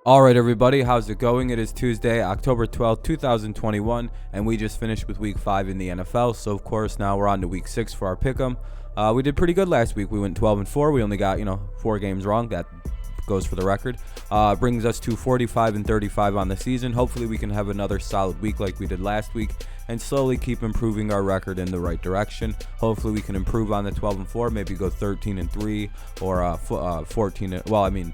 All right, everybody, how's it going? It is Tuesday, October 12th, 2021, and we just finished with Week 5 in the NFL. So, of course, now we're on to Week 6 for our pick'em. We did pretty good last week. We went 12-4. We only got, 4 games wrong. That goes for the record. Brings us to 45-35 on the season. Hopefully, we can have another solid week like we did last week and slowly keep improving our record in the right direction. Hopefully, we can improve on the 12-4, maybe go 13-3 or 14. Well, I mean,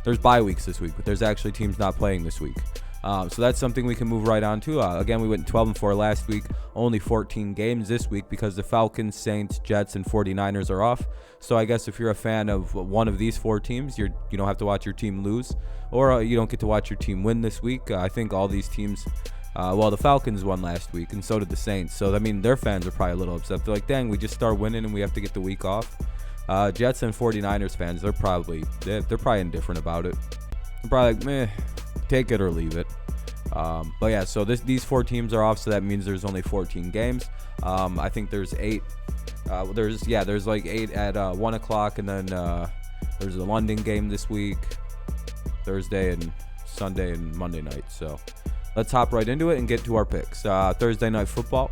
there's bye weeks this week, but there's actually teams not playing this week. So that's something we can move right on to. Again, we went 12-4 last week, only 14 games this week because the Falcons, Saints, Jets, and 49ers are off. So I guess if you're a fan of one of these 4 teams, you don't have to watch your team lose, or you don't get to watch your team win this week. I think all these teams, the Falcons won last week, and so did the Saints. So, I mean, their fans are probably a little upset. They're like, dang, we just start winning and we have to get the week off. Jets and 49ers fans, they're probably indifferent about it. They're probably like, meh, take it or leave it. But yeah, so these 4 teams are off, so that means there's only 14 games. I think there's 8. There's like 8 at 1 o'clock, and then there's a London game this week, Thursday and Sunday and Monday night. So let's hop right into it and get to our picks. Thursday night football.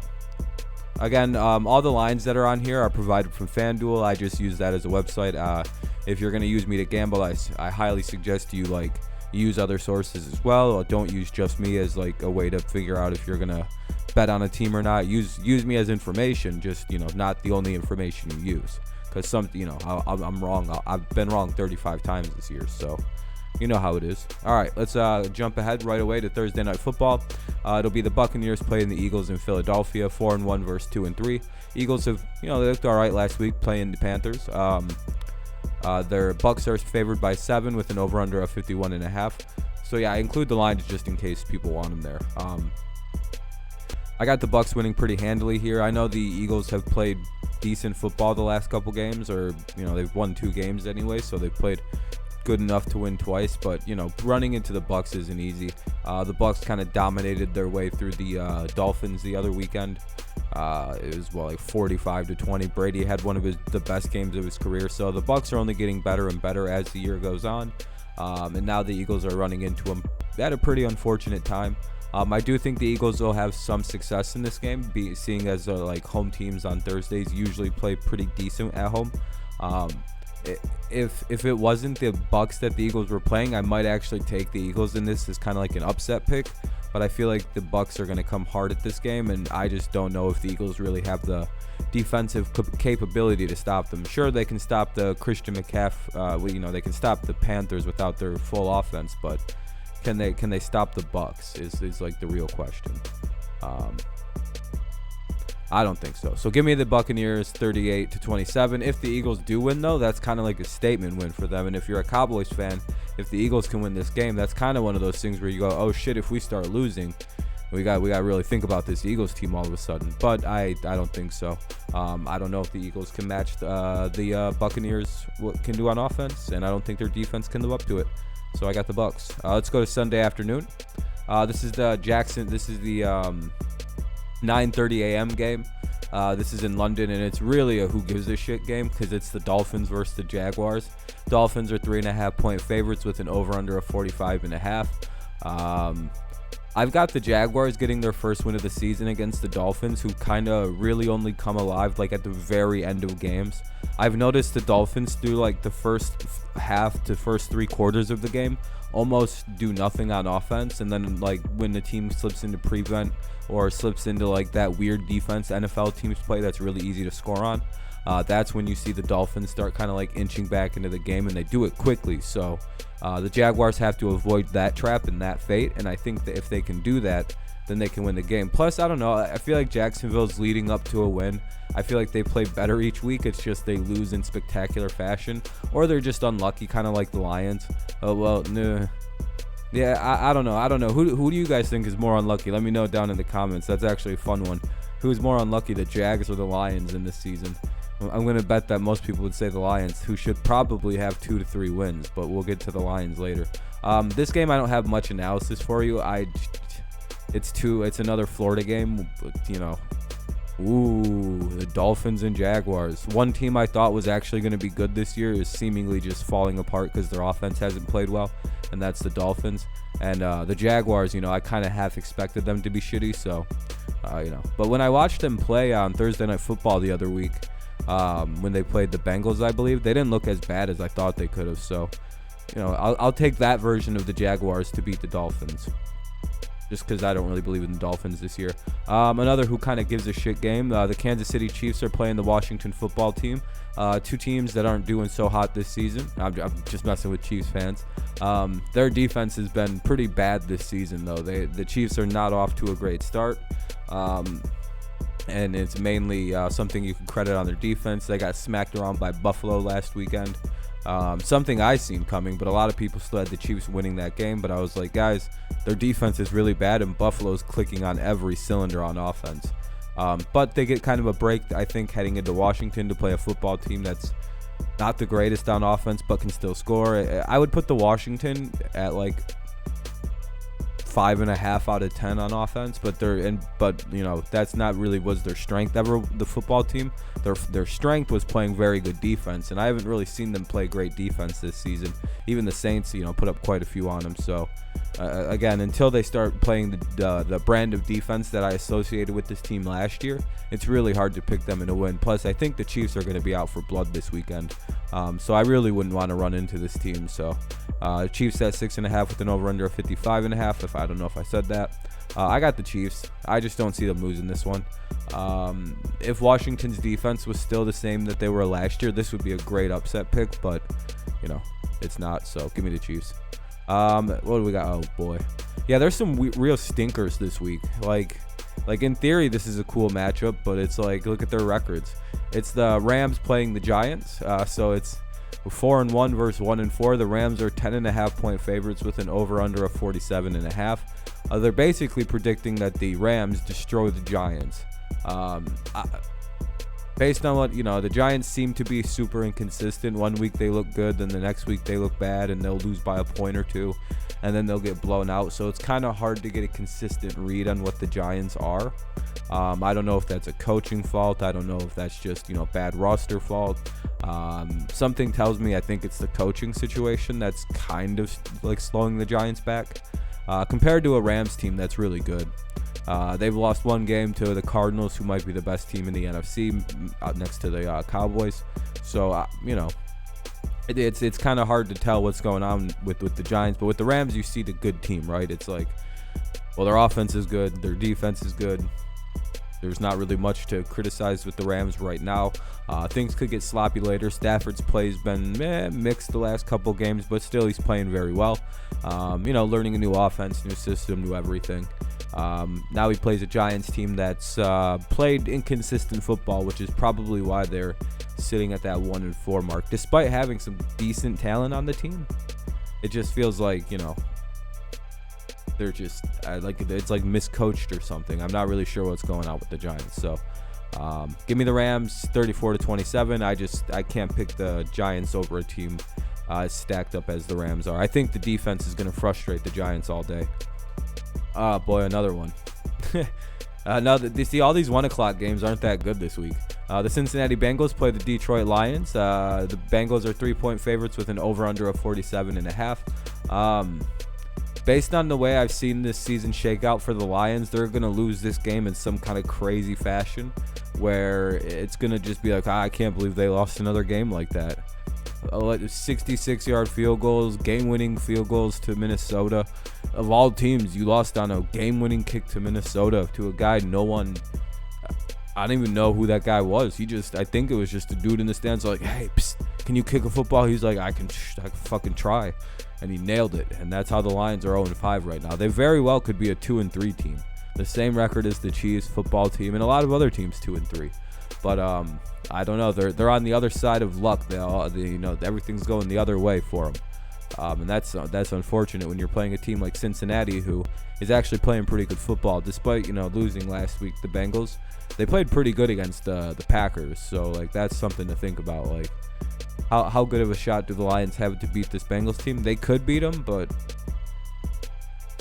Again, all the lines that are on here are provided from FanDuel. I just use that as a website. If you're going to use me to gamble, I highly suggest you use other sources as well. Or don't use just me as a way to figure out if you're going to bet on a team or not. Use me as information, just not the only information you use. Because I'm wrong. I've been wrong 35 times this year, so you know how it is. All right, let's jump ahead right away to Thursday night football. It'll be the Buccaneers playing the Eagles in Philadelphia, 4-1 versus 2-3. Eagles have, they looked all right last week playing the Panthers. Their Bucs are favored by 7 with an over/under of 51.5. So yeah, I include the lines just in case people want them there. I got the Bucs winning pretty handily here. I know the Eagles have played decent football the last couple games, or they've won 2 games anyway, so they've played good enough to win twice, but running into the Bucs isn't easy. The Bucs kind of dominated their way through the Dolphins the other weekend. It was 45-20. Brady had one of the best games of his career, so the Bucs are only getting better and better as the year goes on. And now the Eagles are running into them at a pretty unfortunate time. I do think the Eagles will have some success in this game, seeing as home teams on Thursdays usually play pretty decent at home. If it wasn't the Bucs that the Eagles were playing, I might actually take the Eagles in this as kind of like an upset pick. But I feel like the Bucs are going to come hard at this game, and I just don't know if the Eagles really have the defensive capability to stop them. Sure, they can stop the Christian McCaffrey. They can stop the Panthers without their full offense, but can they stop the Bucs is the real question. I don't think so. So give me the Buccaneers 38-27. If the Eagles do win, though, that's kind of like a statement win for them. And if you're a Cowboys fan, if the Eagles can win this game, that's kind of one of those things where you go, oh shit, if we start losing, we got to really think about this Eagles team all of a sudden. But I don't think so. I don't know if the Eagles can match the Buccaneers can do on offense, and I don't think their defense can live up to it. So I got the Bucs. Let's go to Sunday afternoon. This is the 9:30 a.m. game. This is in London, and it's really a who gives a shit game because it's the Dolphins versus the Jaguars. Dolphins are 3.5-point favorites with an over/under of 45.5. I've got the Jaguars getting their first win of the season against the Dolphins, who kind of really only come alive at the very end of games. I've noticed the Dolphins through the first half to first 3 quarters of the game almost do nothing on offense, and then when the team slips into prevent or slips into that weird defense NFL teams play that's really easy to score on, that's when you see the Dolphins start kind of inching back into the game, and they do it quickly. So the Jaguars have to avoid that trap and that fate, and I think that if they can do that, then they can win the game. Plus, I don't know, I feel like Jacksonville's leading up to a win. I feel like they play better each week. It's just they lose in spectacular fashion, or they're just unlucky, kind of like the Lions. Yeah, I don't know. Who do you guys think is more unlucky? Let me know down in the comments. That's actually a fun one. Who's more unlucky, the Jags or the Lions in this season? I'm going to bet that most people would say the Lions, who should probably have 2 to 3 wins, but we'll get to the Lions later. This game, I don't have much analysis for you. It's another Florida game, the Dolphins and Jaguars. One team I thought was actually going to be good this year is seemingly just falling apart because their offense hasn't played well. and that's the Dolphins. And the Jaguars, I kind of half expected them to be shitty, so, But when I watched them play on Thursday Night Football the other week, when they played the Bengals, I believe, they didn't look as bad as I thought they could have. So, I'll take that version of the Jaguars to beat the Dolphins, just because I don't really believe in the Dolphins this year. Another who kind of gives a shit game, the Kansas City Chiefs are playing the Washington Football Team. Two teams that aren't doing so hot this season. I'm just messing with Chiefs fans. Their defense has been pretty bad this season, though. The Chiefs are not off to a great start. And it's mainly something you can credit on their defense. They got smacked around by Buffalo last weekend. Something I seen coming, but a lot of people still had the Chiefs winning that game. But I was like, guys, their defense is really bad, and Buffalo's clicking on every cylinder on offense. But they get kind of a break, I think, heading into Washington to play a football team that's not the greatest on offense, but can still score. I would put the Washington at like 5.5 out of 10 on offense, but that's not really was their strength ever. The football team, their strength was playing very good defense, and I haven't really seen them play great defense this season. Even the Saints, put up quite a few on them. So again, until they start playing the brand of defense that I associated with this team last year, it's really hard to pick them in a win. Plus, I think the Chiefs are going to be out for blood this weekend, so I really wouldn't want to run into this team. So Chiefs at 6.5 with an over/under of 55.5. I don't know if I said that. I got the Chiefs. I just don't see them losing this one. If Washington's defense was still the same that they were last year, this would be a great upset pick, but it's not. So give me the Chiefs. What do we got? Oh boy, yeah, there's some real stinkers this week. Like in theory, this is a cool matchup, but it's like, look at their records. It's the Rams playing the Giants. So it's 4-1 versus 1-4. The Rams are 10.5 point favorites with an over/under of 47.5. They're basically predicting that the Rams destroy the Giants. Based on what, the Giants seem to be super inconsistent. One week they look good, then the next week they look bad, and they'll lose by a point or two, and then they'll get blown out. So it's kind of hard to get a consistent read on what the Giants are. I don't know if that's a coaching fault. I don't know if that's just, bad roster fault. Something tells me I think it's the coaching situation that's kind of like slowing the Giants back compared to a Rams team that's really good. They've lost one game to the Cardinals, who might be the best team in the NFC, next to the Cowboys. So, it's kind of hard to tell what's going on with the Giants. But with the Rams, you see the good team, right? It's like, well, their offense is good, their defense is good. There's not really much to criticize with the Rams right now. Things could get sloppy later. Stafford's play's been mixed the last couple games, but still he's playing very well. Learning a new offense, new system, new everything. Now he plays a Giants team that's played inconsistent football, which is probably why they're sitting at that 1-4 mark. Despite having some decent talent on the team, it just feels like, they're just it's like miscoached or something. I'm not really sure what's going on with the Giants. So give me the Rams 34-27. I can't pick the Giants over a team as stacked up as the Rams are. I think the defense is going to frustrate the Giants all day. Boy, another one. Now, you see, all these 1 o'clock games aren't that good this week. The Cincinnati Bengals play the Detroit Lions. The Bengals are 3-point favorites with an over/under of 47.5. Based on the way I've seen this season shake out for the Lions, they're going to lose this game in some kind of crazy fashion where it's going to just be like, I can't believe they lost another game like that. 66-yard field goals, game-winning field goals to Minnesota. Of all teams, you lost on a game-winning kick to Minnesota to a guy I don't even know who that guy was. I think it was just a dude in the stands like, hey, psst, can you kick a football? He's like, I can fucking try. And he nailed it. And that's how the Lions are 0-5 right now. They very well could be a 2-3 team. The same record as the Chiefs football team and a lot of other teams 2-3. But I don't know. They're on the other side of luck. Everything's going the other way for them. And that's unfortunate when you're playing a team like Cincinnati, who is actually playing pretty good football, despite losing last week. The Bengals, they played pretty good against the Packers, so that's something to think about. How good of a shot do the Lions have to beat this Bengals team? They could beat them, but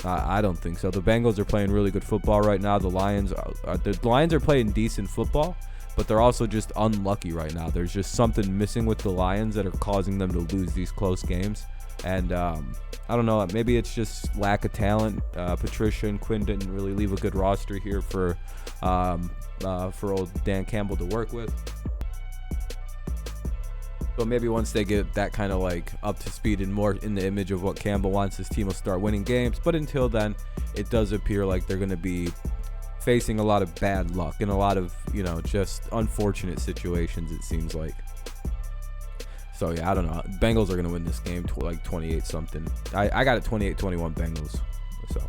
I don't think so. The Bengals are playing really good football right now. The Lions are playing decent football, but they're also just unlucky right now. There's just something missing with the Lions that are causing them to lose these close games. And I don't know, maybe it's just lack of talent. Patricia and Quinn didn't really leave a good roster here for old Dan Campbell to work with. So maybe once they get that kind of like up to speed and more in the image of what Campbell wants, his team will start winning games. But until then, it does appear like they're going to be facing a lot of bad luck and a lot of, just unfortunate situations, it seems like. So, yeah, I don't know. Bengals are going to win this game like 28-something. I got it 28-21 Bengals. So,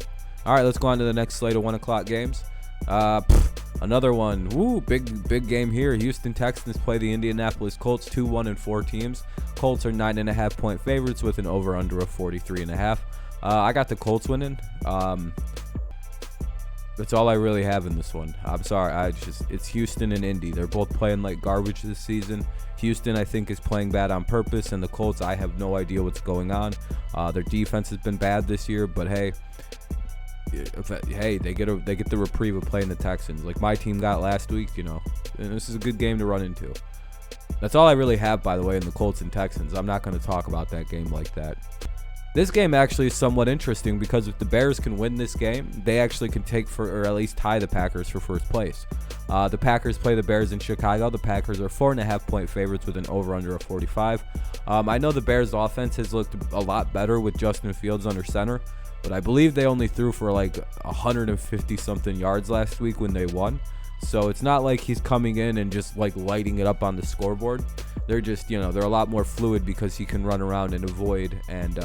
all right, let's go on to the next slate of 1 o'clock games. Another one. Woo, big game here. Houston Texans play the Indianapolis Colts, 2-1-4 teams. Colts are 9.5-point favorites with an over-under of 43.5. I got the Colts winning. That's all I really have in this one. I'm sorry. It's Houston and Indy. They're both playing like garbage this season. Houston, I think, is playing bad on purpose, and the Colts, I have no idea what's going on. Their defense has been bad this year, but hey, they get the reprieve of playing the Texans, like my team got last week. And this is a good game to run into. That's all I really have, by the way, in the Colts and Texans. I'm not going to talk about that game like that. This game actually is somewhat interesting because if the Bears can win this game, they actually can or at least tie the Packers for first place. The Packers play the Bears in Chicago. The Packers are 4.5-point favorites with an over-under of 45. I know the Bears' offense has looked a lot better with Justin Fields under center, but I believe they only threw for like 150-something yards last week when they won. So it's not like he's coming in and just like lighting it up on the scoreboard. They're just, they're a lot more fluid because he can run around and avoid and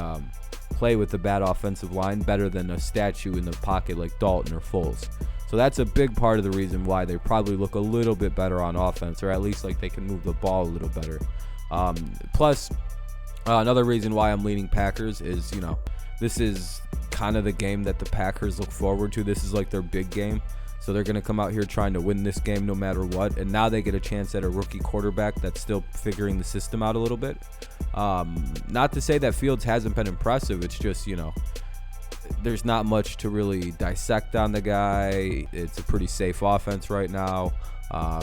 play with the bad offensive line better than a statue in the pocket like Dalton or Foles. So that's a big part of the reason why they probably look a little bit better on offense, or at least like they can move the ball a little better. Plus, another reason why I'm leaning Packers is, this is kind of the game that the Packers look forward to. This is like their big game. So they're going to come out here trying to win this game no matter what. And now they get a chance at a rookie quarterback that's still figuring the system out a little bit. Not to say that Fields hasn't been impressive. It's just, there's not much to really dissect on the guy. It's a pretty safe offense right now.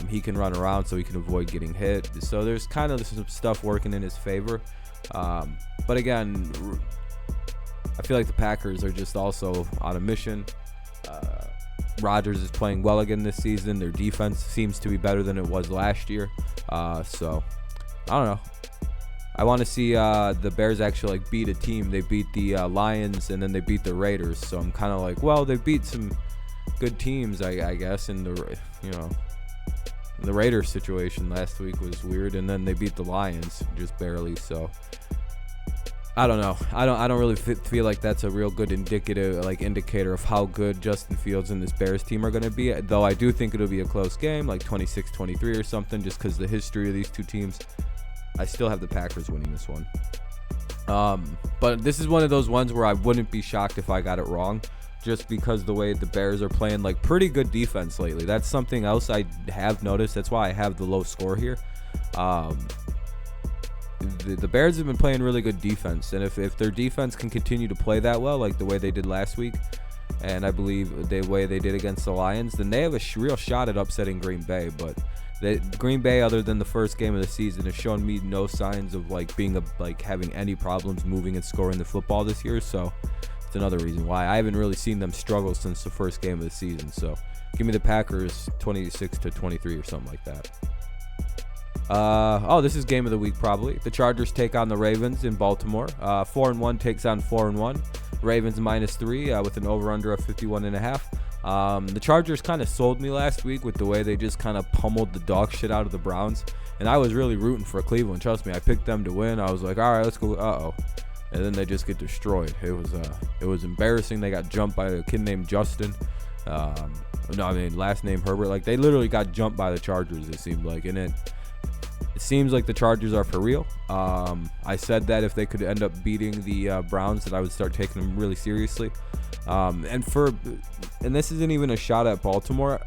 He can run around so he can avoid getting hit. So there's kind of some stuff working in his favor. But again, I feel like the Packers are just also on a mission. Rodgers is playing well again this season. Their defense seems to be better than it was last year. So, I don't know. I want to see the Bears actually like beat a team. They beat the Lions and then they beat the Raiders. So I'm kind of like, well, they beat some good teams, I guess. And the Raiders situation last week was weird, and then they beat the Lions just barely. So I don't know. I don't really feel like that's a real good indicator of how good Justin Fields and this Bears team are going to be. Though I do think it'll be a close game, like 26-23 or something, just because the history of these two teams. I still have the Packers winning this one. But this is one of those ones where I wouldn't be shocked if I got it wrong, just because the way the Bears are playing like pretty good defense lately. That's something else I have noticed. That's why I have the low score here. The Bears have been playing really good defense, and if their defense can continue to play that well, like the way they did last week, and I believe the way they did against the Lions, then they have a real shot at upsetting Green Bay. But Green Bay, other than the first game of the season, has shown me no signs of having any problems moving and scoring the football this year. So it's another reason why I haven't really seen them struggle since the first game of the season. So give me the Packers 26-23 or something like that. This is game of the week probably. The Chargers take on the Ravens in Baltimore. 4-1 takes on 4-1. Ravens -3 with an over-under of 51.5. The Chargers kind of sold me last week with the way they just kind of pummeled the dog shit out of the Browns, and I was really rooting for Cleveland. Trust me, I picked them to win. I was like, all right, let's go. And then they just get destroyed. It was embarrassing. They got jumped by a kid named Justin. Last name Herbert. Like, they literally got jumped by the Chargers, it seemed like, and it seems like the Chargers are for real. I said that if they could end up beating the Browns, that I would start taking them really seriously. And this isn't even a shot at Baltimore.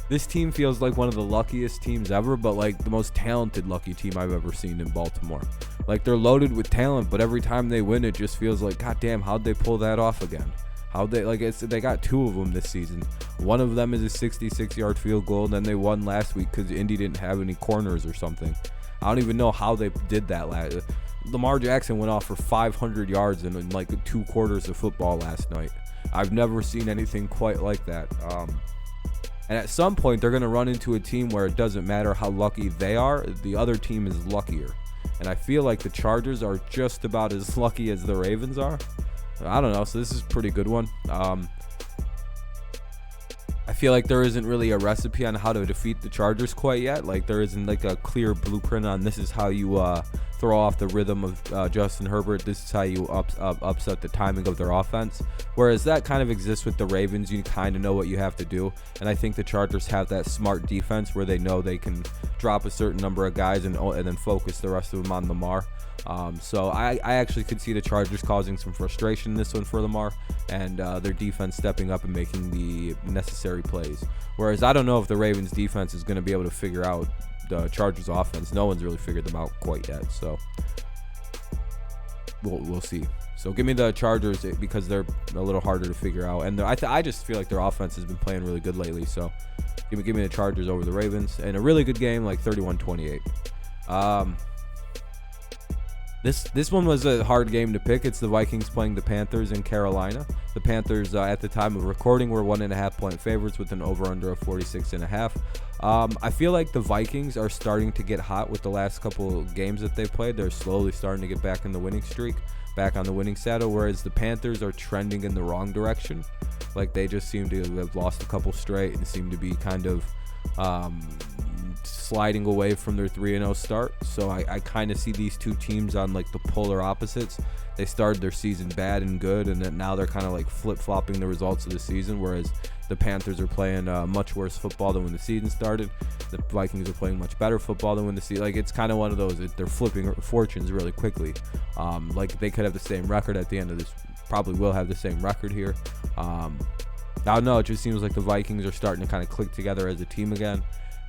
This team feels like one of the luckiest teams ever, but like the most talented lucky team I've ever seen in Baltimore. Like, they're loaded with talent, but every time they win, it just feels like, God damn, how'd they pull that off again? They got two of them this season. One of them is a 66-yard field goal, and then they won last week because Indy didn't have any corners or something. I don't even know how they did that Lamar Jackson went off for 500 yards in like 2 quarters of football last night. I've never seen anything quite like that. And at some point, they're going to run into a team where it doesn't matter how lucky they are. The other team is luckier. And I feel like the Chargers are just about as lucky as the Ravens are. I don't know. So this is a pretty good one. I feel like there isn't really a recipe on how to defeat the Chargers quite yet. Like there isn't like a clear blueprint on this is how you throw off the rhythm of Justin Herbert. This is how you upset the timing of their offense. Whereas that kind of exists with the Ravens. You kind of know what you have to do. And I think the Chargers have that smart defense where they know they can drop a certain number of guys and then focus the rest of them on Lamar. So I actually could see the Chargers causing some frustration in this one for Lamar and their defense stepping up and making the necessary plays. Whereas I don't know if the Ravens defense is going to be able to figure out the Chargers offense. No one's really figured them out quite yet. So we'll see. So give me the Chargers because they're a little harder to figure out. And I just feel like their offense has been playing really good lately. So give me the Chargers over the Ravens. And a really good game, like 31-28. This one was a hard game to pick. It's the Vikings playing the Panthers in Carolina. The Panthers, at the time of recording, were 1.5 point favorites with an over-under of 46.5. I feel like the Vikings are starting to get hot with the last couple of games that they've played. They're slowly starting to get back in the winning streak, back on the winning saddle, whereas the Panthers are trending in the wrong direction. Like they just seem to have lost a couple straight and seem to be kind of sliding away from their 3-0 start. So I kind of see these two teams on like the polar opposites. They started their season bad and good, and then now they're kind of like flip-flopping the results of the season, whereas the Panthers are playing much worse football than when the season started. The Vikings are playing much better football than when the season, like it's kind of one of those, they're flipping fortunes really quickly. Like they could have the same record at the end of this, probably will have the same record here. I don't know, it just seems like the Vikings are starting to kind of click together as a team again.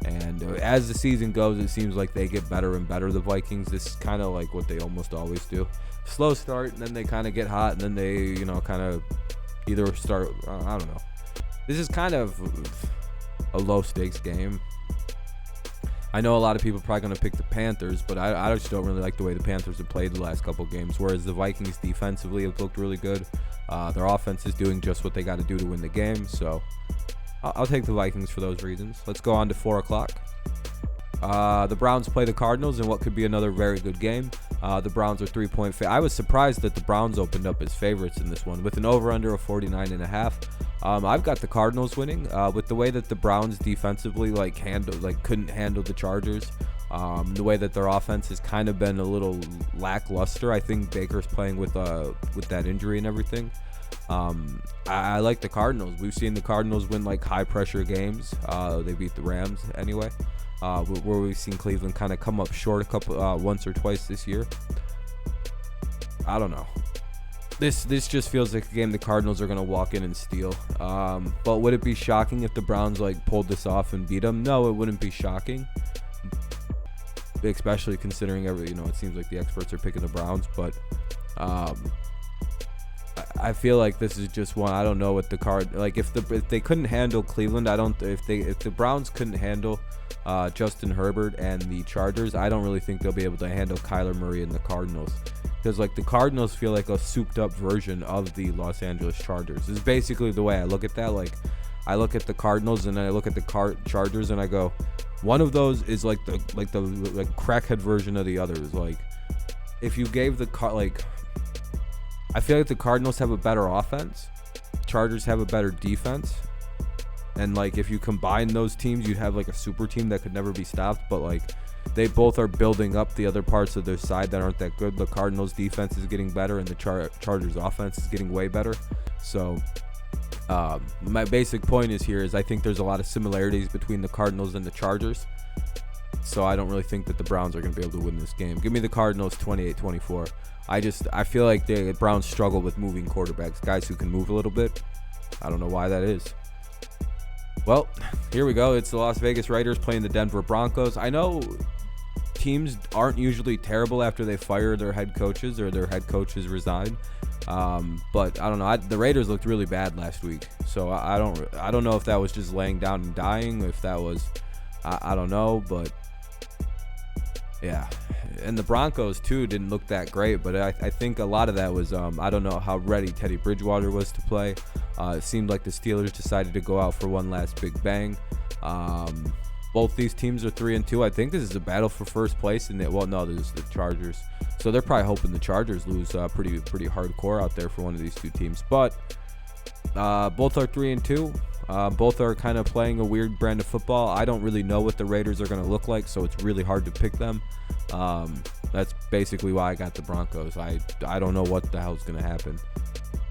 And as the season goes, it seems like they get better and better, the Vikings. This is kind of like what they almost always do. Slow start, and then they kind of get hot, and then they, kind of either start, I don't know. This is kind of a low-stakes game. I know a lot of people are probably going to pick the Panthers, but I just don't really like the way the Panthers have played the last couple games, whereas the Vikings defensively have looked really good. Their offense is doing just what they got to do to win the game, so I'll take the Vikings for those reasons. Let's go on to 4 o'clock. The Browns play the Cardinals in what could be another very good game. The Browns are 3-point favorites. I was surprised that the Browns opened up as favorites in this one with an over-under of 49.5. I've got the Cardinals winning with the way that the Browns defensively couldn't handle the Chargers. The way that their offense has kind of been a little lackluster. I think Baker's playing with that injury and everything. I like the Cardinals. We've seen the Cardinals win like high pressure games. They beat the Rams anyway. Where we've seen Cleveland kind of come up short once or twice this year. I don't know. This just feels like a game the Cardinals are going to walk in and steal. But would it be shocking if the Browns pulled this off and beat them? No, it wouldn't be shocking. Especially considering it seems like the experts are picking the Browns, but I feel like this is just one. I don't know what if they couldn't handle Cleveland, if the Browns couldn't handle Justin Herbert and the Chargers, I don't really think they'll be able to handle Kyler Murray and the Cardinals, because the Cardinals feel like a souped up version of the Los Angeles Chargers. This is basically the way I look at that. I look at the Cardinals and then I look at the Chargers and I go, one of those is the crackhead version of the others. If you gave I feel like the Cardinals have a better offense, Chargers have a better defense, and if you combine those teams, you'd have a super team that could never be stopped. But they both are building up the other parts of their side that aren't that good. The Cardinals defense is getting better, and the Chargers offense is getting way better. So my basic point is I think there's a lot of similarities between the Cardinals and the Chargers. So I don't really think that the Browns are going to be able to win this game. Give me the Cardinals 28-24. I feel like the Browns struggle with moving quarterbacks, guys who can move a little bit. I don't know why that is. Well, here we go. It's the Las Vegas Raiders playing the Denver Broncos. I know teams aren't usually terrible after they fire their head coaches or their head coaches resign. But I don't know. The Raiders looked really bad last week. So I don't know if that was just laying down and dying, if that was, I don't know, but yeah, and the Broncos too didn't look that great, but I think a lot of that was I don't know how ready Teddy Bridgewater was to play. It seemed like the Steelers decided to go out for one last big bang. Both these teams are 3-2. I think this is a battle for first place. And well, no, this is the Chargers, so they're probably hoping the Chargers lose pretty hardcore out there for one of these two teams. But both are 3-2. Both are kind of playing a weird brand of football. I don't really know what the Raiders are going to look like, so it's really hard to pick them. That's basically why I got the Broncos. I don't know what the hell's going to happen.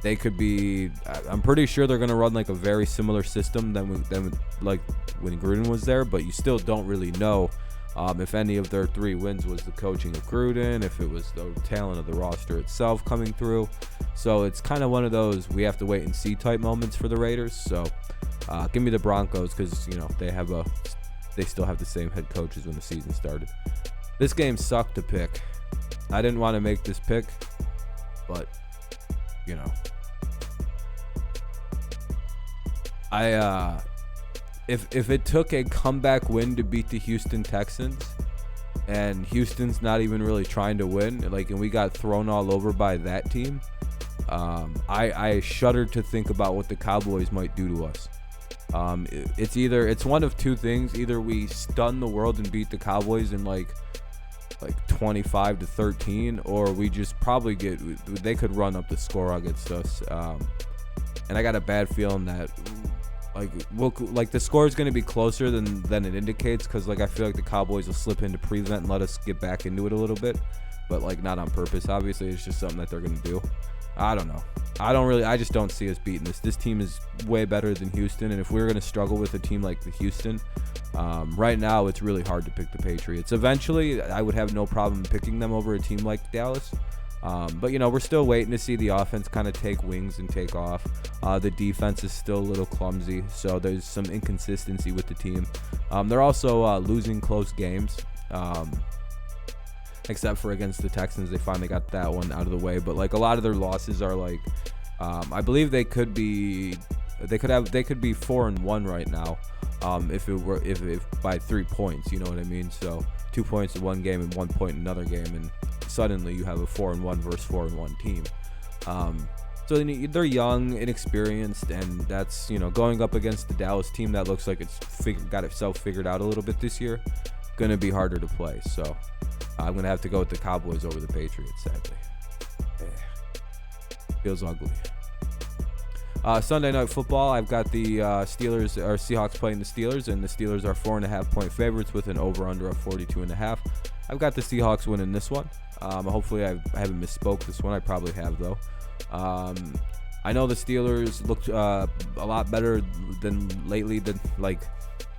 They could be. I'm pretty sure they're going to run like a very similar system than like when Gruden was there, but you still don't really know if any of their 3 wins was the coaching of Gruden, if it was the talent of the roster itself coming through. So it's kind of one of those we have to wait and see type moments for the Raiders. So give me the Broncos because they still have the same head coach as when the season started. This game sucked to pick. I didn't want to make this pick, but if it took a comeback win to beat the Houston Texans, and Houston's not even really trying to win, and we got thrown all over by that team, I shudder to think about what the Cowboys might do to us. It's one of two things: either we stun the world and beat the Cowboys in like 25-13, or we just probably they could run up the score against us. And I got a bad feeling that the score is going to be closer than it indicates, because I feel like the Cowboys will slip into prevent and let us get back into it a little bit, but not on purpose. Obviously, it's just something that they're going to do. I don't know. I just don't see us beating this. This team is way better than Houston, and if we're going to struggle with a team like the Houston, right now it's really hard to pick the Patriots. Eventually, I would have no problem picking them over a team like Dallas. But we're still waiting to see the offense kind of take wings and take off. The defense is still a little clumsy, so there's some inconsistency with the team. They're also losing close games, except for against the Texans. They finally got that one out of the way. But a lot of their losses are I believe they could be 4-1 right now, if by 3 points. You know what I mean? So 2 points in one game and 1 point in another game, and suddenly you have a 4-1 versus 4-1 team. So they're young, inexperienced, and that's going up against the Dallas team that looks like it's got itself figured out a little bit this year. Going to be harder to play. So I'm going to have to go with the Cowboys over the Patriots, sadly. Feels ugly. Sunday Night Football, I've got the Seahawks playing the Steelers, and the Steelers are 4.5 point favorites with an over-under of 42.5. I've got the Seahawks winning this one. Hopefully I haven't misspoke this one. I probably have, though. I know the Steelers looked a lot better than lately.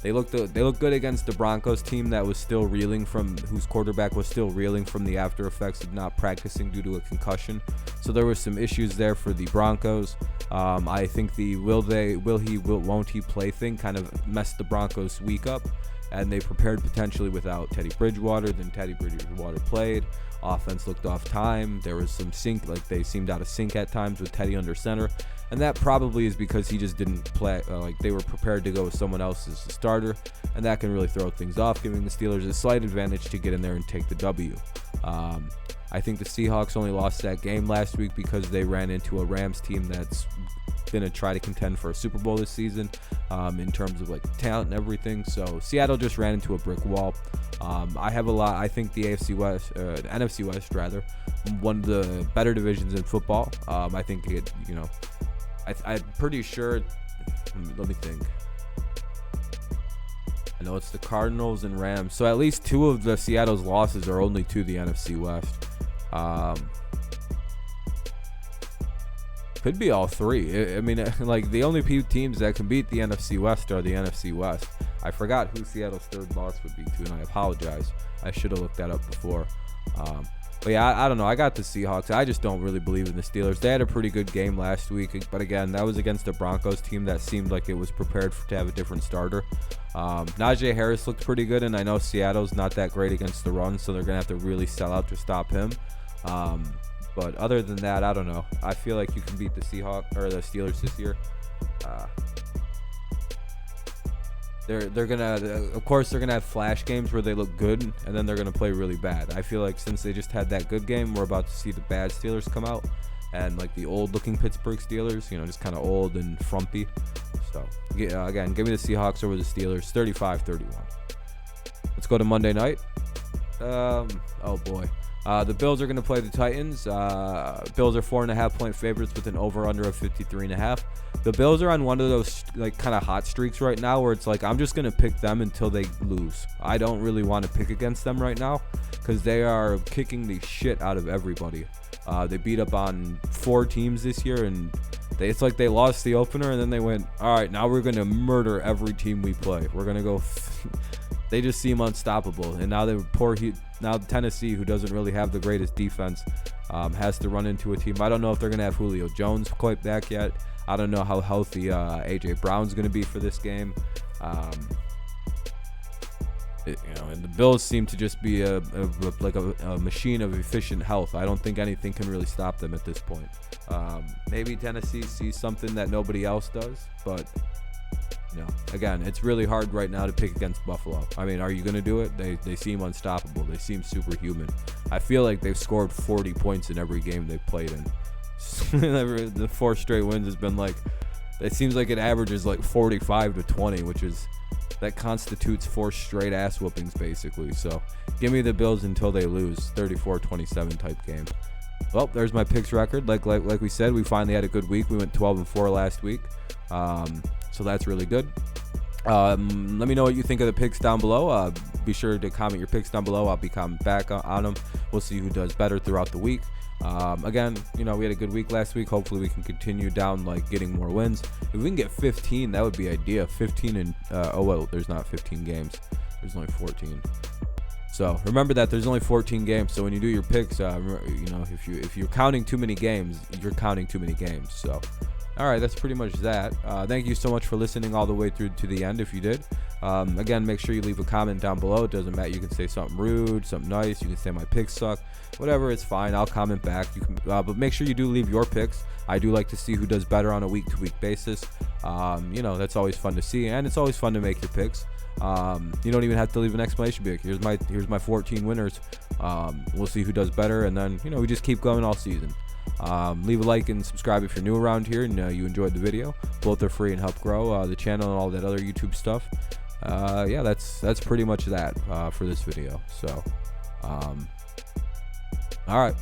They looked good against the Broncos team that was still reeling whose quarterback was still reeling from the after effects of not practicing due to a concussion. So there were some issues there for the Broncos. I think the won't he play thing kind of messed the Broncos week up, and they prepared potentially without Teddy Bridgewater. Then Teddy Bridgewater played. Offense looked off time. There was some sync, they seemed out of sync at times with Teddy under center, and that probably is because he just didn't play. They were prepared to go with someone else as the starter, and that can really throw things off, giving the Steelers a slight advantage to get in there and take the W. I think the Seahawks only lost that game last week because they ran into a Rams team that's going to try to contend for a Super Bowl this season, in terms of talent and everything. So Seattle just ran into a brick wall. I think the NFC West rather, one of the better divisions in football. I think I'm pretty sure. Let me think. I know it's the Cardinals and Rams. So at least 2 of the Seattle's losses are only to the NFC West. Could be all 3. I mean, the only teams that can beat the NFC West are the NFC West. I forgot who Seattle's third loss would be to, and I apologize. I should have looked that up before. But yeah, I don't know. I got the Seahawks. I just don't really believe in the Steelers. They had a pretty good game last week, but again, that was against the Broncos team that seemed like it was prepared to have a different starter. Najee Harris looked pretty good, and I know Seattle's not that great against the run, so they're going to have to really sell out to stop him. But other than that, I don't know. I feel like you can beat the Seahawks or the Steelers this year. they're gonna, of course, they're gonna have flash games where they look good, and then they're gonna play really bad. I feel like since they just had that good game, we're about to see the bad Steelers come out, and like the old-looking Pittsburgh Steelers, just kind of old and frumpy. So again, give me the Seahawks over the Steelers, 35-31. Let's go to Monday night. Oh boy. The Bills are going to play the Titans. Bills are 4.5-point favorites with an over-under of 53.5. The Bills are on one of those like kind of hot streaks right now where it's like I'm just going to pick them until they lose. I don't really want to pick against them right now because they are kicking the shit out of everybody. They beat up on 4 teams this year, and it's like they lost the opener, and then they went, all right, now we're going to murder every team we play. We're going to go... They just seem unstoppable, and now now Tennessee, who doesn't really have the greatest defense, has to run into a team. I don't know if they're going to have Julio Jones quite back yet. I don't know how healthy A.J. Brown's going to be for this game. And the Bills seem to just be a machine of efficient health. I don't think anything can really stop them at this point. Maybe Tennessee sees something that nobody else does, but... again, it's really hard right now to pick against Buffalo. I mean, are you going to do it? They seem unstoppable. They seem superhuman. I feel like they've scored 40 points in every game they've played in. The 4 straight wins has been like, it seems like it averages like 45-20, which is, that constitutes 4 straight ass whoopings basically. So give me the Bills until they lose, 34-27 type game. Well, there's my picks record. Like we said, we finally had a good week. We went 12-4 last week. So that's really good. Let me know what you think of the picks down below. Be sure to comment your picks down below. I'll be commenting back on them. We'll see who does better throughout the week. Again, we had a good week last week. Hopefully we can continue down, like getting more wins. If we can get 15, that would be ideal. 15 and there's not 15 games. There's only 14. So remember that there's only 14 games. So when you do your picks, if you're counting too many games, you're counting too many games. So. All right, that's pretty much that. Thank you so much for listening all the way through to the end if you did. Again, make sure you leave a comment down below. It doesn't matter. You can say something rude, something nice. You can say my picks suck. Whatever, it's fine. I'll comment back. You can, but make sure you do leave your picks. I do like to see who does better on a week-to-week basis. That's always fun to see, and it's always fun to make your picks. You don't even have to leave an explanation. Be like, here's my 14 winners. We'll see who does better, and then we just keep going all season. Leave a like and subscribe if you're new around here and you enjoyed the video. Both are free and help grow the channel and all that other YouTube stuff. That's pretty much that for this video. So all right,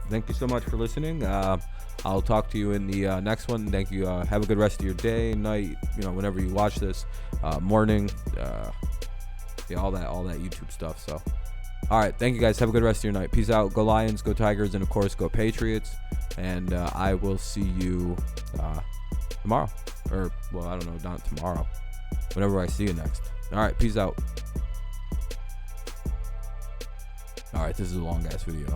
thank you so much for listening. I'll talk to you in the next one. Thank you. Have a good rest of your day, night, whenever you watch this, morning, all that YouTube stuff. So all right, thank you guys. Have a good rest of your night. Peace out. Go Lions, go Tigers, and of course go Patriots. And I will see you tomorrow, or I don't know, not tomorrow, whenever I see you next. All right, peace out. All right, this is a long ass video.